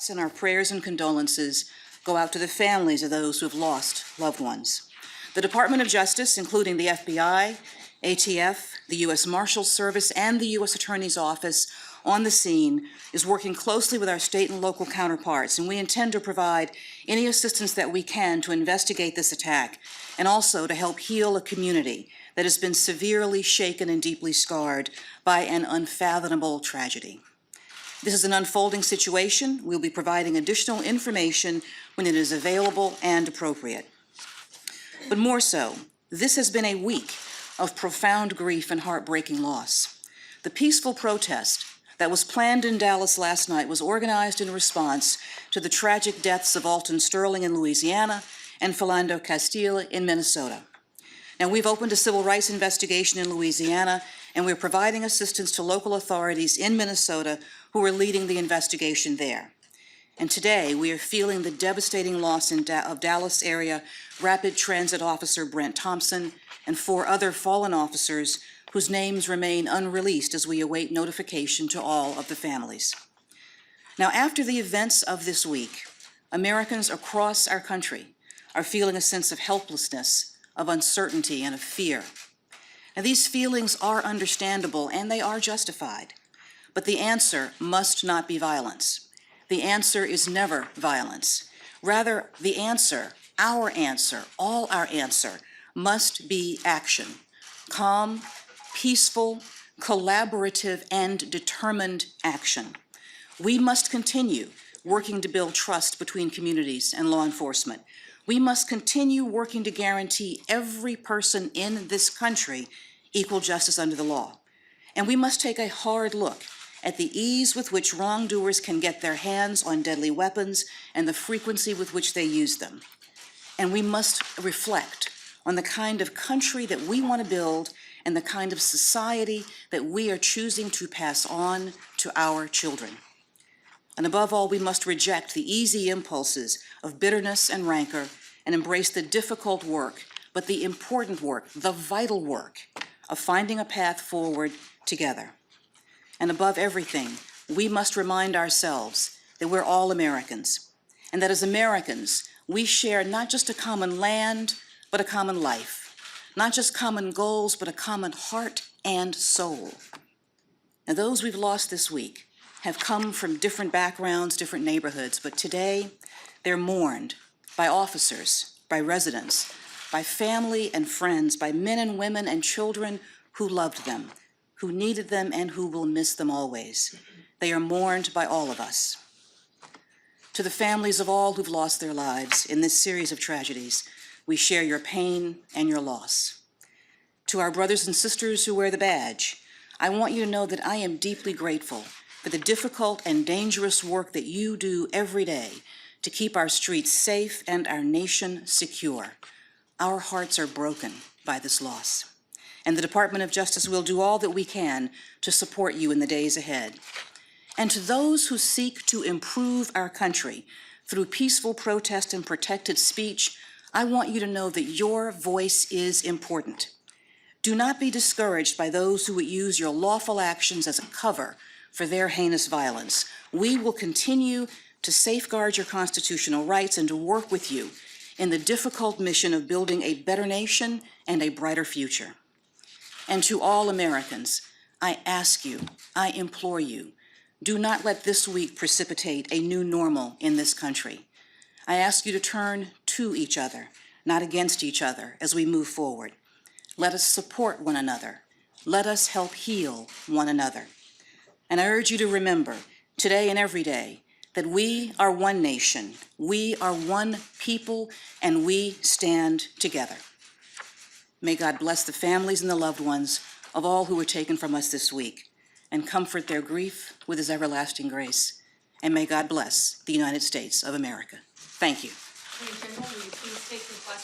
And our prayers and condolences go out to the families of those who have lost loved ones. The Department of Justice, including the FBI, ATF, the U.S. Marshals Service, and the U.S. Attorney's Office on the scene, is working closely with our state and local counterparts, and we intend to provide any assistance that we can to investigate this attack and also to help heal a community that has been severely shaken and deeply scarred by an unfathomable tragedy. This is an unfolding situation. We'll be providing additional information when it is available and appropriate. But more so, this has been a week of profound grief and heartbreaking loss. The peaceful protest that was planned in Dallas last night was organized in response to the tragic deaths of Alton Sterling in Louisiana and Philando Castile in Minnesota. Now, we've opened a civil rights investigation in Louisiana, and we're providing assistance to local authorities in Minnesota who are leading the investigation there. And today, we are feeling the devastating loss of Dallas area Rapid Transit Officer Brent Thompson and 4 other fallen officers whose names remain unreleased as we await notification to all of the families. Now, after the events of this week, Americans across our country are feeling a sense of helplessness, of uncertainty, and of fear. Now, these feelings are understandable and they are justified, but the answer must not be violence. The answer is never violence. Rather, the answer, our answer, all our answer, must be action. Calm, peaceful, collaborative, and determined action. We must continue working to build trust between communities and law enforcement. We must continue working to guarantee every person in this country equal justice under the law. And we must take a hard look at the ease with which wrongdoers can get their hands on deadly weapons and the frequency with which they use them. And we must reflect on the kind of country that we want to build and the kind of society that we are choosing to pass on to our children. And above all, we must reject the easy impulses of bitterness and rancor and embrace the difficult work, but the important work, the vital work of finding a path forward together. And above everything, we must remind ourselves that we're all Americans, and that as Americans, we share not just a common land, but a common life, not just common goals, but a common heart and soul. Now, those we've lost this week have come from different backgrounds, different neighborhoods, but today they're mourned by officers, by residents, by family and friends, by men and women and children who loved them, who needed them, and who will miss them always. They are mourned by all of us. To the families of all who've lost their lives in this series of tragedies, we share your pain and your loss. To our brothers and sisters who wear the badge, I want you to know that I am deeply grateful for the difficult and dangerous work that you do every day to keep our streets safe and our nation secure. Our hearts are broken by this loss, and the Department of Justice will do all that we can to support you in the days ahead. And to those who seek to improve our country through peaceful protest and protected speech, I want you to know that your voice is important. Do not be discouraged by those who would use your lawful actions as a cover for their heinous violence. We will continue to safeguard your constitutional rights and to work with you in the difficult mission of building a better nation and a brighter future. And to all Americans, I ask you, I implore you, do not let this week precipitate a new normal in this country. I ask you to turn to each other, not against each other, as we move forward. Let us support one another. Let us help heal one another. And I urge you to remember, today and every day, that we are one nation, we are one people, and we stand together. May God bless the families and the loved ones of all who were taken from us this week, and comfort their grief with his everlasting grace. And may God bless the United States of America. Thank you. Attorney General, will you please take your question?